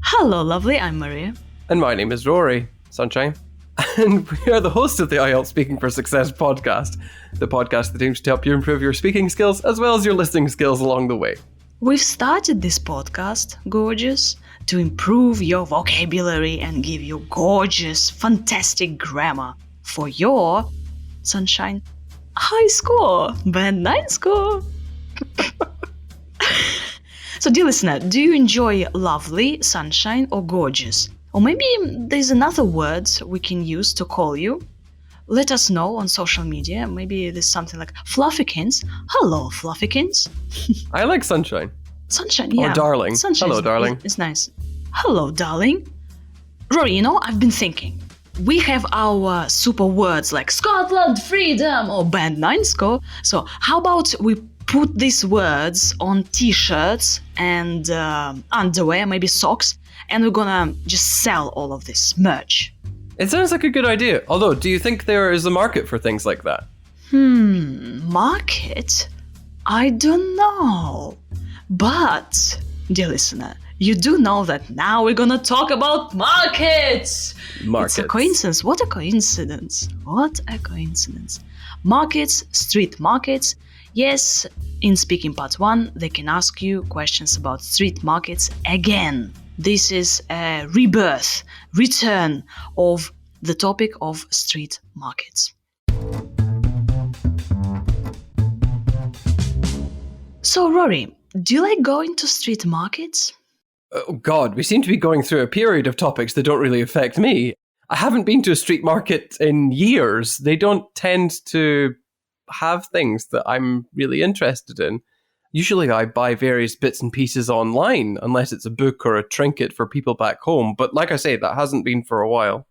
Hello, lovely. I'm Maria. And my name is Rory, Sunshine. And we are the hosts of the IELTS Speaking for Success podcast, the podcast that aims to help you improve your speaking skills as well as your listening skills along the way. We've started this podcast, gorgeous, to improve your vocabulary and give you gorgeous, fantastic grammar for your, Sunshine, high score, band 9 score. So, dear listener, do you enjoy lovely, sunshine, or gorgeous? Or maybe there's another word we can use to call you. Let us know on social media. Maybe there's something like Fluffykins. Hello, Fluffykins. I like sunshine. Sunshine, yeah. Or darling. Sunshine. Hello, darling. It's nice. Hello, darling. Rory, I've been thinking. We have our super words like Scotland, freedom, or band 9 score. So how about we put these words on t-shirts and underwear, maybe socks, and we're gonna just sell all of this merch. It sounds like a good idea. Although, do you think there is a market for things like that? Market? I don't know. But, dear listener, you do know that now we're gonna talk about markets. Markets. It's a coincidence. What a coincidence. What a coincidence. Markets, street markets. Yes, in Speaking Part 1, they can ask you questions about street markets again. This is a rebirth, return of the topic of street markets. So, Rory, do you like going to street markets? Oh God, we seem to be going through a period of topics that don't really affect me. I haven't been to a street market in years. They don't tend to have things that I'm really interested in. Usually I buy various bits and pieces online, unless it's a book or a trinket for people back home. But like I say, that hasn't been for a while.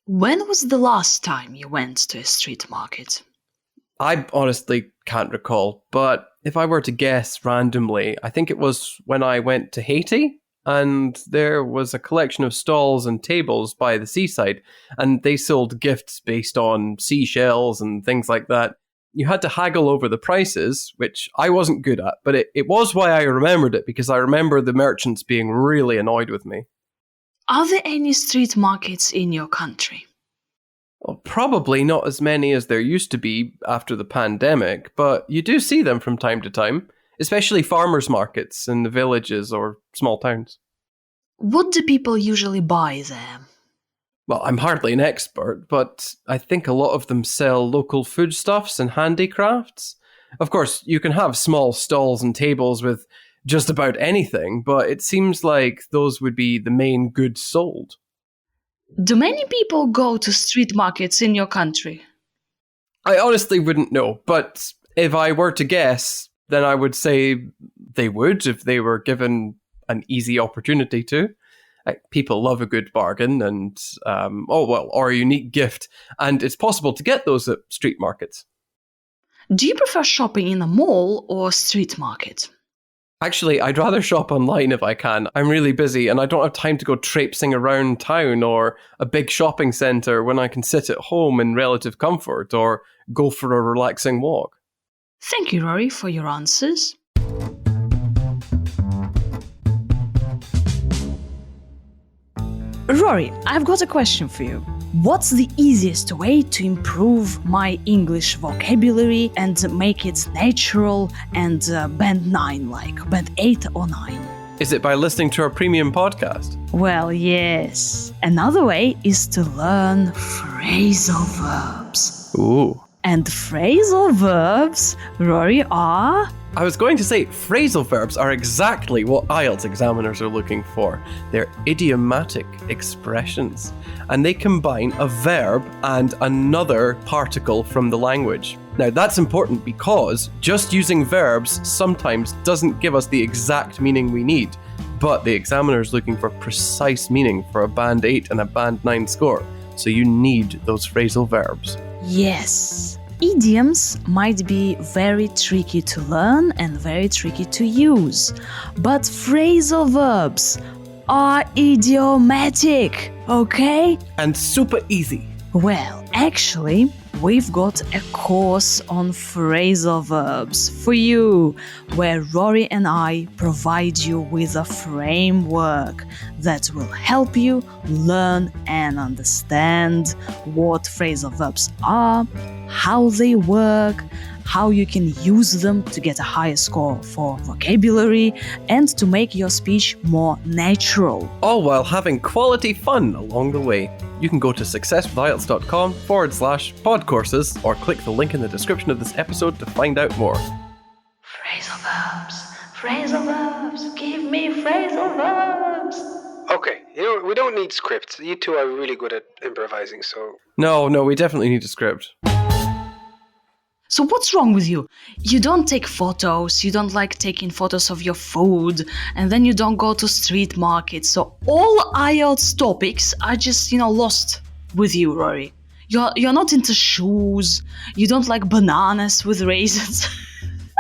When was the last time you went to a street market? I honestly can't recall, but if I were to guess randomly, I think it was when I went to Haiti, and there was a collection of stalls and tables by the seaside, and they sold gifts based on seashells and things like that. You had to haggle over the prices, which I wasn't good at, but it was why I remembered it, because I remember the merchants being really annoyed with me. Are there any street markets in your country? Well, probably not as many as there used to be after the pandemic, but you do see them from time to time, especially farmers' markets in the villages or small towns. What do people usually buy there? Well, I'm hardly an expert, but I think a lot of them sell local foodstuffs and handicrafts. Of course, you can have small stalls and tables with just about anything, but it seems like those would be the main goods sold. Do many people go to street markets in your country? I honestly wouldn't know, but if I were to guess, then I would say they would if they were given an easy opportunity to. People love a good bargain and, or a unique gift, and it's possible to get those at street markets. Do you prefer shopping in a mall or street market? Actually, I'd rather shop online if I can. I'm really busy and I don't have time to go traipsing around town or a big shopping centre when I can sit at home in relative comfort or go for a relaxing walk. Thank you, Rory, for your answers. Rory, I've got a question for you. What's the easiest way to improve my English vocabulary and make it natural and band 9 like, band 8 or 9? Is it by listening to our premium podcast? Well, yes. Another way is to learn phrasal verbs. Ooh. And phrasal verbs, Rory, are... I was going to say, phrasal verbs are exactly what IELTS examiners are looking for. They're idiomatic expressions, and they combine a verb and another particle from the language. Now, that's important because just using verbs sometimes doesn't give us the exact meaning we need, but the examiner is looking for precise meaning for a band 8 and a band 9 score, so you need those phrasal verbs. Yes. Idioms might be very tricky to learn and very tricky to use, but phrasal verbs are idiomatic, okay? And super easy. Well, actually, we've got a course on phrasal verbs for you, where Rory and I provide you with a framework that will help you learn and understand what phrasal verbs are, how they work, how you can use them to get a higher score for vocabulary and to make your speech more natural. All while having quality fun along the way. You can go to successwithielts.com/podcourses or click the link in the description of this episode to find out more. Phrasal verbs, give me phrasal verbs. Okay, we don't need scripts. You two are really good at improvising, so... No, we definitely need a script. So what's wrong with you? You don't take photos, you don't like taking photos of your food, and then you don't go to street markets. So all IELTS topics are just, lost with you, Rory. You're not into shoes, you don't like bananas with raisins.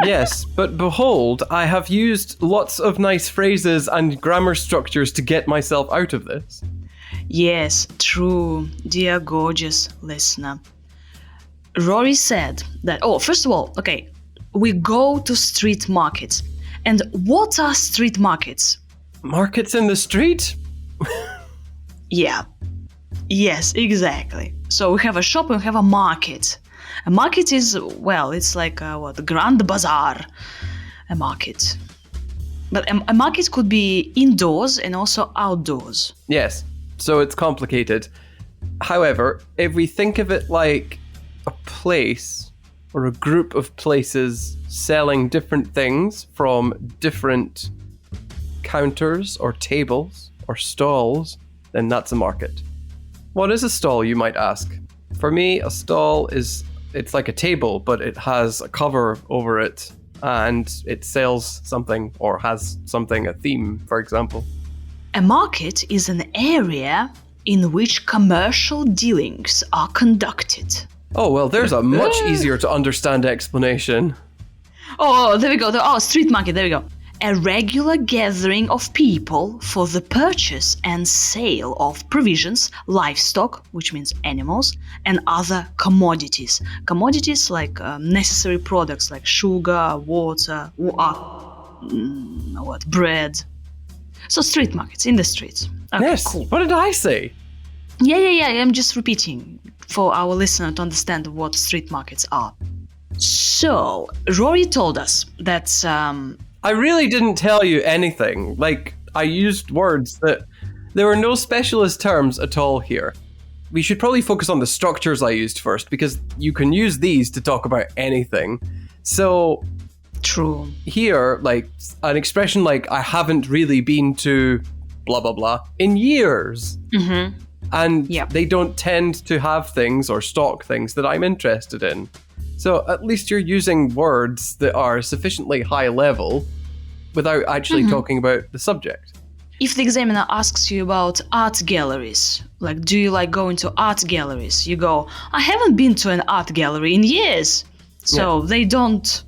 Yes, but behold, I have used lots of nice phrases and grammar structures to get myself out of this. Yes, true, dear gorgeous listener. Rory said that, first of all, okay, we go to street markets. And what are street markets? Markets in the street? Yeah. Yes, exactly. So we have a shop and we have a market. A market is, it's like the Grand Bazaar. A market. But a market could be indoors and also outdoors. Yes, so it's complicated. However, if we think of it like a place or a group of places selling different things from different counters or tables or stalls, then that's a market. What is a stall, you might ask? For me, a stall it's like a table, but it has a cover over it and it sells something or has something, a theme, for example. A market is an area in which commercial dealings are conducted. Oh, well, there's a much easier to understand explanation. Oh, there we go. Street market, there we go. A regular gathering of people for the purchase and sale of provisions, livestock, which means animals, and other commodities. Commodities like necessary products like sugar, water, bread. So street markets, in the streets. Okay, yes, cool. What did I say? Yeah, I'm just repeating for our listener to understand what street markets are. So, Rory told us that... I really didn't tell you anything. Like, I used words that... There were no specialist terms at all here. We should probably focus on the structures I used first, because you can use these to talk about anything. So... True. Here, like, an expression like, I haven't really been to blah, blah, blah, in years. Mm-hmm. And they don't tend to have things or stock things that I'm interested in. So at least you're using words that are sufficiently high level without actually talking about the subject. If the examiner asks you about art galleries, like, do you like going to art galleries? You go, I haven't been to an art gallery in years. So they don't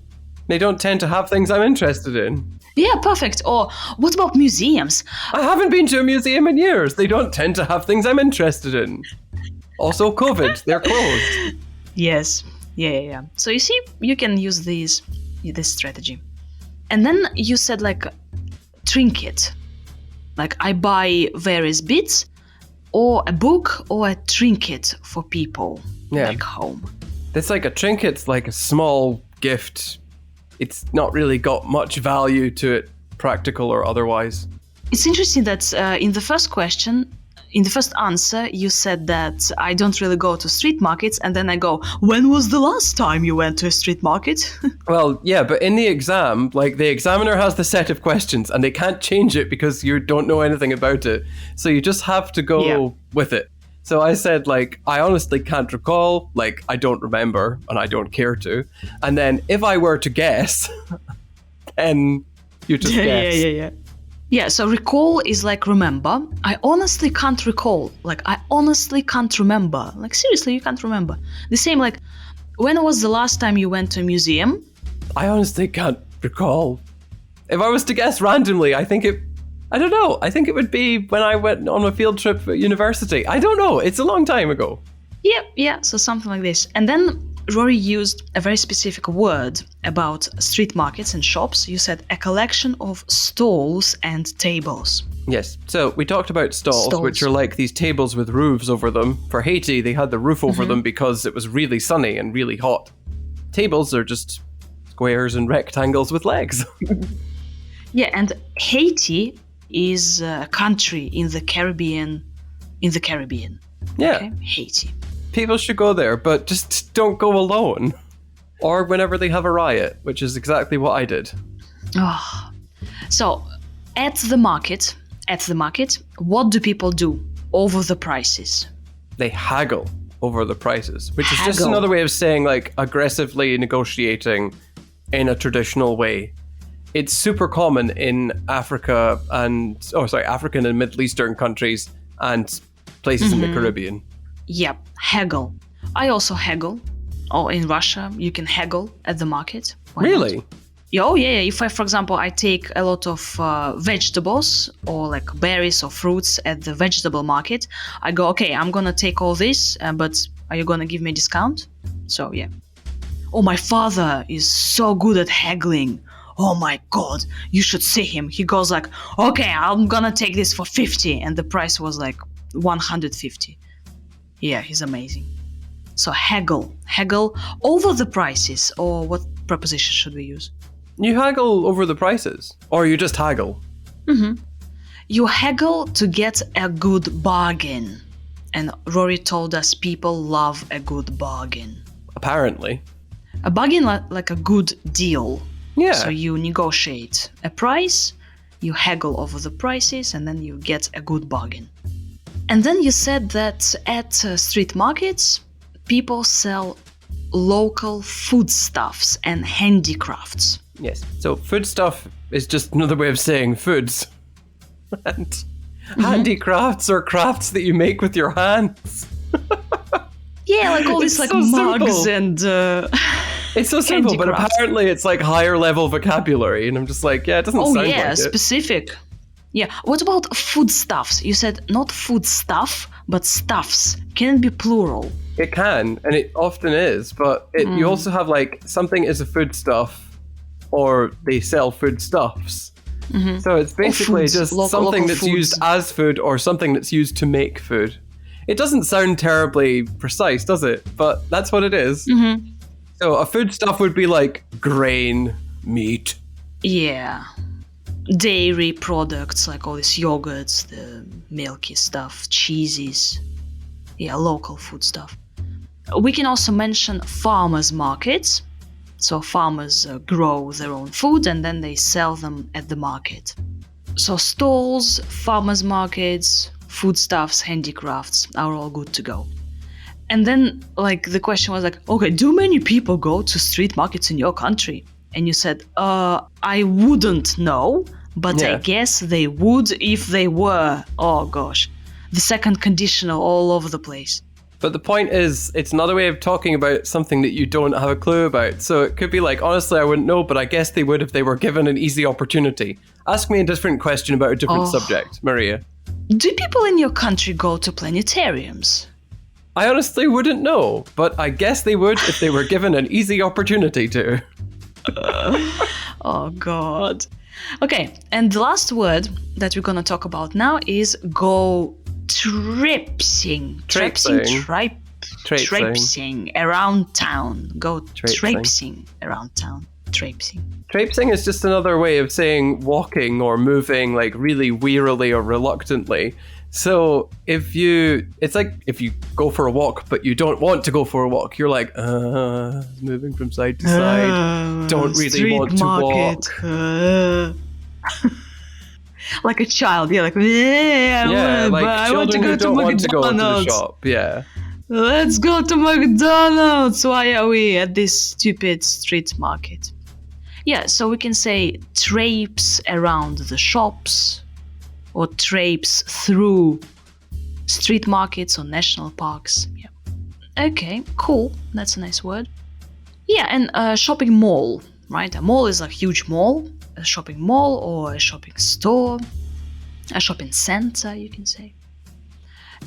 tend to have things I'm interested in. Yeah, perfect. Or what about museums? I haven't been to a museum in years. They don't tend to have things I'm interested in. Also, COVID, they're closed. Yes. Yeah. So you see, you can use this strategy. And then you said like trinket. Like I buy various bits or a book or a trinket for people back home. It's like a trinket's like a small gift. It's not really got much value to it, practical or otherwise. It's interesting that in the first answer, you said that I don't really go to street markets, and then I go, when was the last time you went to a street market? Well, yeah, but in the exam, like the examiner has the set of questions and they can't change it because you don't know anything about it. So you just have to go with it. So I said, like, I honestly can't recall, like, I don't remember, and I don't care to. And then if I were to guess, then you just guess. Yeah, so recall is like remember. I honestly can't recall. Like, I honestly can't remember. Like, seriously, you can't remember. The same, like, when was the last time you went to a museum? I honestly can't recall. If I was to guess randomly, I don't know. I think it would be when I went on a field trip at university. I don't know. It's a long time ago. Yeah, so something like this. And then Rory used a very specific word about street markets and shops. You said a collection of stalls and tables. Yes. So we talked about stalls, which Stalls. are like these tables with roofs over them. For Haiti, they had the roof over them because it was really sunny and really hot. Tables are just squares and rectangles with legs. Yeah, and Haiti is a country in the Caribbean. Yeah. Okay, Haiti. People should go there, but just don't go alone. Or whenever they have a riot, which is exactly what I did. Oh. So, at the market, what do people do over the prices? They haggle over the prices, which is just Haggle. another way of saying like aggressively negotiating in a traditional way. It's super common in African and Middle Eastern countries and places in the Caribbean. Yep, haggle. I also haggle. Or in Russia, you can haggle at the market. Why not? Really? Oh, yeah. If I, for example, I take a lot of vegetables or like berries or fruits at the vegetable market, I go, okay, I'm going to take all this, but are you going to give me a discount? So, yeah. Oh, my father is so good at haggling. Oh my God, you should see him. He goes like, okay, I'm going to take this for 50. And the price was like 150. Yeah, he's amazing. So haggle over the prices, or what preposition should we use? You haggle over the prices, or you just haggle. You haggle to get a good bargain. And Rory told us people love a good bargain. Apparently. A bargain like a good deal. Yeah. So you negotiate a price, you haggle over the prices, and then you get a good bargain. And then you said that at street markets, people sell local foodstuffs and handicrafts. Yes. So foodstuff is just another way of saying foods. And handicrafts are crafts that you make with your hands. Yeah, like all It's these like so mugs simple. and It's so simple, but handicrafts. apparently it's like higher level vocabulary. And I'm just like, yeah, it doesn't Oh sound yeah, like it. specific. Yeah. What about foodstuffs? You said not food stuff, but stuffs. Can it be plural? It can, and it often is, but you also have like something is a foodstuff, or they sell foodstuffs. So it's basically foods, just local something that's foods. used as food or something that's used to make food. It doesn't sound terribly precise, does it? But that's what it is. So a foodstuff would be like grain, meat. Yeah. Dairy products like all these yogurts, the milky stuff, cheeses. Yeah, local food stuff. We can also mention farmers markets. So farmers grow their own food and then they sell them at the market. So stalls, farmers markets, foodstuffs, handicrafts are all good to go. And then like the question was like, okay, do many people go to street markets in your country? And you said, I wouldn't know, but I Yeah. guess they would if they were. Oh gosh. The second conditional all over the place. But the point is, it's another way of talking about something that you don't have a clue about. So it could be like, honestly, I wouldn't know, but I guess they would if they were given an easy opportunity. Ask me a different question about a different subject, Maria. Do people in your country go to planetariums? I honestly wouldn't know, but I guess they would if they were given an easy opportunity to. Oh god. Okay, and the last word that we're gonna talk about now is go traipsing. Traipsing. Traipsing around town. Go Traipsing. traipsing around town. Traipsing. Traipsing is just another way of saying walking or moving like really wearily or reluctantly. So it's like if you go for a walk, but you don't want to go for a walk. You're like, moving from side to side. Don't really street want to market, walk. like a child, yeah, like yeah, Yeah, like I want to children go who to don't want to go to the McDonald's. shop. Yeah. Let's go to McDonald's. Why are we at this stupid street market? Yeah, so we can say traipse around the shops or traipse through street markets or national parks. Yeah. Okay, cool. That's a nice word. Yeah, and shopping mall, right? A mall is a huge mall, a shopping mall or a shopping store, a shopping center, you can say.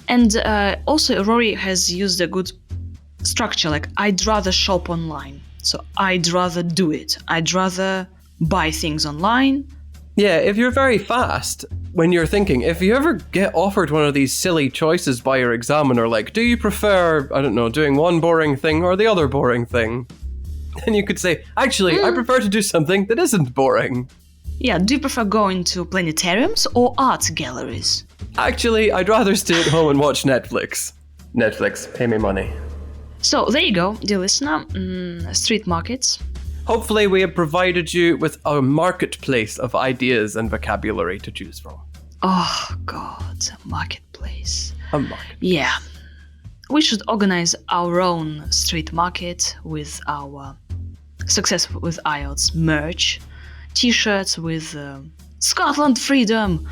And also, Rory has used a good structure, like I'd rather shop online. So I'd rather do it. I'd rather buy things online. Yeah, if you're very fast when you're thinking, if you ever get offered one of these silly choices by your examiner, like, do you prefer, I don't know, doing one boring thing or the other boring thing? Then you could say, actually, I prefer to do something that isn't boring. Yeah, do you prefer going to planetariums or art galleries? Actually, I'd rather stay at home and watch Netflix. Netflix, pay me money. So there you go, dear listener. Street markets. Hopefully we have provided you with a marketplace of ideas and vocabulary to choose from. Oh, God, marketplace. A market. Yeah. We should organize our own street market with our Success with IELTS merch, t-shirts with Scotland Freedom,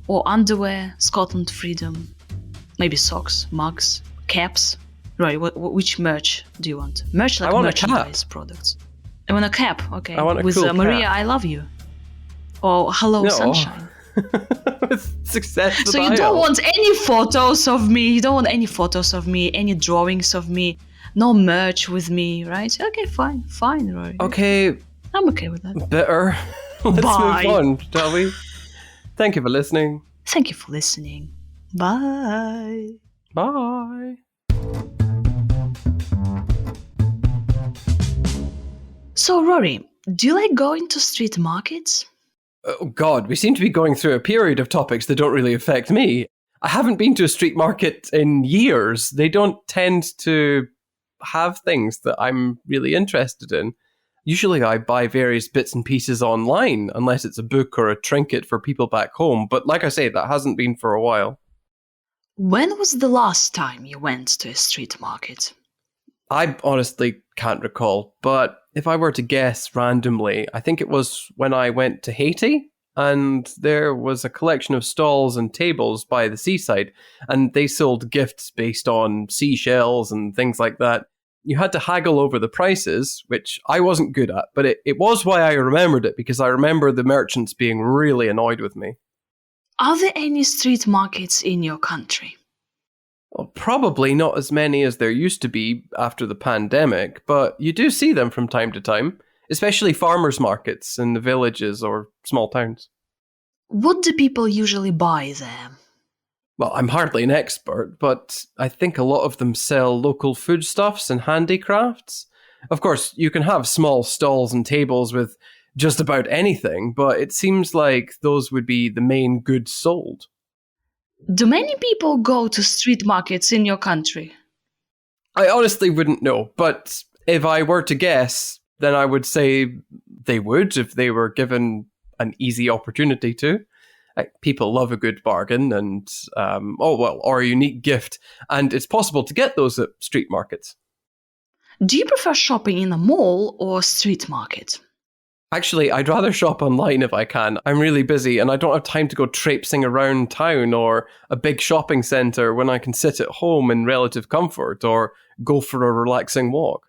or underwear, Scotland Freedom, maybe socks, mugs, caps. Right, which merch do you want? Merch like merchandise products. I want a cap, okay. I want a with cool Maria, cap. I love you. Or hello, sunshine. With Success with So you IELTS. don't want any photos of me. You don't want any photos of me, any drawings of me. No merch with me, right? Okay, fine, Rory. Okay, I'm okay with that. better. Let's Bye. move on, shall we? Thank you for listening. Thank you for listening. Bye. Bye. So, Rory, do you like going to street markets? Oh God, we seem to be going through a period of topics that don't really affect me. I haven't been to a street market in years. They don't tend to have things that I'm really interested in. Usually I buy various bits and pieces online, unless it's a book or a trinket for people back home. But like I say, that hasn't been for a while. When was the last time you went to a street market? I honestly can't recall, but if I were to guess randomly, I think it was when I went to Haiti, and there was a collection of stalls and tables by the seaside, and they sold gifts based on seashells and things like that. You had to haggle over the prices, which I wasn't good at, but it was why I remembered it, because I remember the merchants being really annoyed with me. Are there any street markets in your country? Well, probably not as many as there used to be after the pandemic, but you do see them from time to time, especially farmers' markets in the villages or small towns. What do people usually buy there? Well, I'm hardly an expert, but I think a lot of them sell local foodstuffs and handicrafts. Of course, you can have small stalls and tables with just about anything, but it seems like those would be the main goods sold. Do many people go to street markets in your country? I honestly wouldn't know, but if I were to guess, then I would say they would if they were given an easy opportunity to. People love a good bargain and, or a unique gift, and it's possible to get those at street markets. Do you prefer shopping in a mall or street market? Actually, I'd rather shop online if I can. I'm really busy and I don't have time to go traipsing around town or a big shopping centre when I can sit at home in relative comfort or go for a relaxing walk.